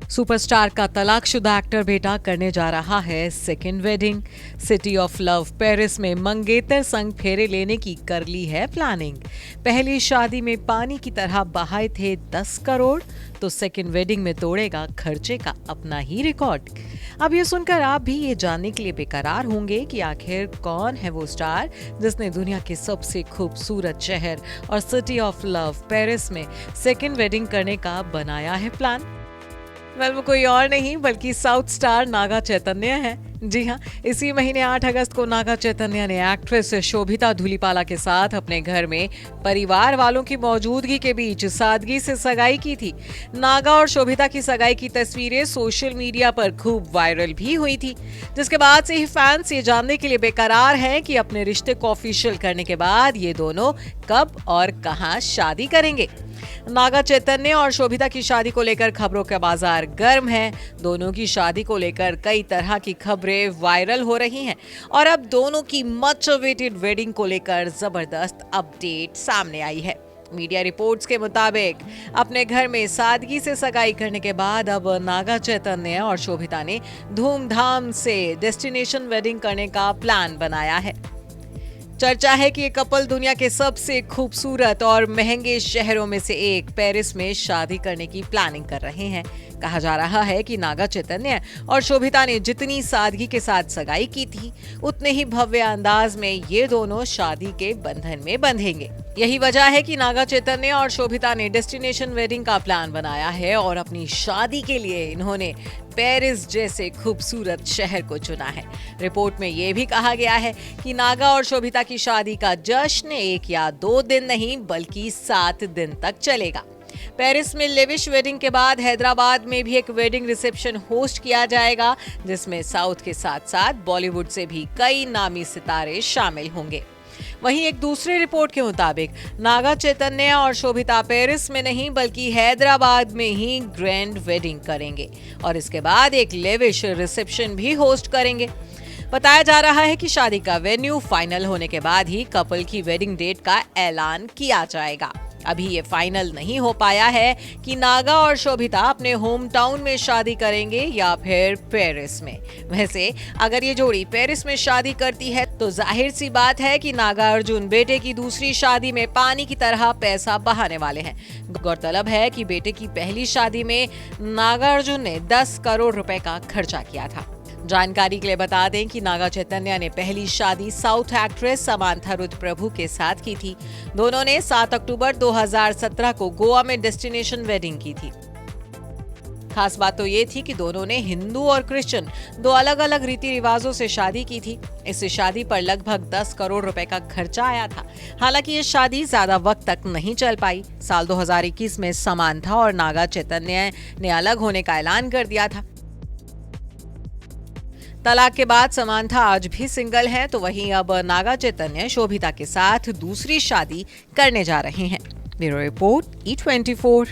Superstar का तलाकशुदा actor बेटा करने जा रहा है second wedding. City of love Paris में मंगेतर संग फेरे लेने की कर ली है प्लानिंग। पहली शादी में पानी की तरह बहाए थे 10 करोड़, तो सेकेंड वेडिंग में तोड़ेगा खर्चे का अपना ही रिकॉर्ड। अब ये सुनकर आप भी ये जानने के लिए बेकरार होंगे कि आखिर कौन है वो स्टार जिसने दुनिया के सबसे खूबसूरत शहर और सिटी ऑफ लव पेरिस में सेकेंड वेडिंग करने का बनाया है प्लान। वो कोई और नहीं बल्कि साउथ स्टार नागा चैतन्य है। जी हाँ, इसी महीने 8 अगस्त को नागा चैतन्य ने एक्ट्रेस शोभिता धूलिपाला के साथ अपने घर में परिवार वालों की मौजूदगी के बीच सादगी से सगाई की थी। नागा और शोभिता की सगाई की तस्वीरें सोशल मीडिया पर खूब वायरल भी हुई थी, जिसके बाद से ही फैंस ये जानने के लिए बेकरार हैं कि अपने रिश्ते को ऑफिशियल करने के बाद ये दोनों कब और कहां शादी करेंगे। नागा चैतन्य और शोभिता की शादी को लेकर खबरों का बाजार गर्म है। दोनों की शादी को लेकर कई तरह की खबरें वायरल हो रही हैं और अब दोनों की मच अवेटेड वेडिंग को लेकर जबरदस्त अपडेट सामने आई है। मीडिया रिपोर्ट्स के मुताबिक अपने घर में सादगी से सगाई करने के बाद अब नागा चैतन्य और शोभिता ने धूमधाम से डेस्टिनेशन वेडिंग करने का प्लान बनाया है। चर्चा है कि ये कपल दुनिया के सबसे खूबसूरत और महंगे शहरों में से एक पेरिस में शादी करने की प्लानिंग कर रहे हैं। कहा जा रहा है कि नागा चैतन्य और शोभिता ने जितनी सादगी के साथ सगाई की थी, उतने ही भव्य अंदाज में ये दोनों शादी के बंधन में बंधेंगे। यही वजह है कि नागा चैतन्य और शोभिता ने डेस्टिनेशन वेडिंग का प्लान बनाया है और अपनी शादी के लिए इन्होंने पेरिस जैसे खूबसूरत शहर को चुना है। रिपोर्ट में यह भी कहा गया है कि नागा और शोभिता की शादी का जश्न 1 या 2 दिन नहीं बल्कि 7 दिन तक चलेगा। पेरिस में लेविश वेडिंग के बाद हैदराबाद में भी एक वेडिंग रिसेप्शन होस्ट किया जाएगा, जिसमें साउथ के साथ साथ बॉलीवुड से भी कई नामी सितारे शामिल होंगे। वहीं एक दूसरे रिपोर्ट के मुताबिक नागा चैतन्य और शोभिता पेरिस में नहीं बल्कि हैदराबाद में ही ग्रैंड वेडिंग करेंगे और इसके बाद एक लेविश रिसेप्शन भी होस्ट करेंगे। बताया जा रहा है कि शादी का वेन्यू फाइनल होने के बाद ही कपल की वेडिंग डेट का ऐलान किया जाएगा। अभी ये फाइनल नहीं हो पाया है कि नागा और शोभिता अपने होम टाउन में शादी करेंगे या फिर पेरिस में। वैसे अगर ये जोड़ी पेरिस में शादी करती है तो जाहिर सी बात है कि नागा अर्जुन बेटे की दूसरी शादी में पानी की तरह पैसा बहाने वाले हैं। गौरतलब है कि बेटे की पहली शादी में नागा अर्जुन ने 10 करोड़ रुपए का खर्चा किया था। जानकारी के लिए बता दें कि नागा चैतन्य ने पहली शादी साउथ एक्ट्रेस समांथा रुद्रप्रभु के साथ की थी। दोनों ने 7 अक्टूबर 2017 को गोवा में डेस्टिनेशन वेडिंग की थी। खास बात तो ये थी कि दोनों ने हिंदू और क्रिश्चियन 2 अलग-अलग रीति रिवाजों से शादी की थी। इस शादी पर लगभग 10 करोड़ रुपए का खर्चा आया था। हालांकि ये शादी ज्यादा वक्त तक नहीं चल पाई। साल 2021 में समांथा और नागा चैतन्य ने अलग होने का ऐलान कर दिया था। तलाक के बाद समांथा आज भी सिंगल हैं, तो वहीं अब नागा चैतन्य शोभिता के साथ दूसरी शादी करने जा रहे हैं। Bureau report E24।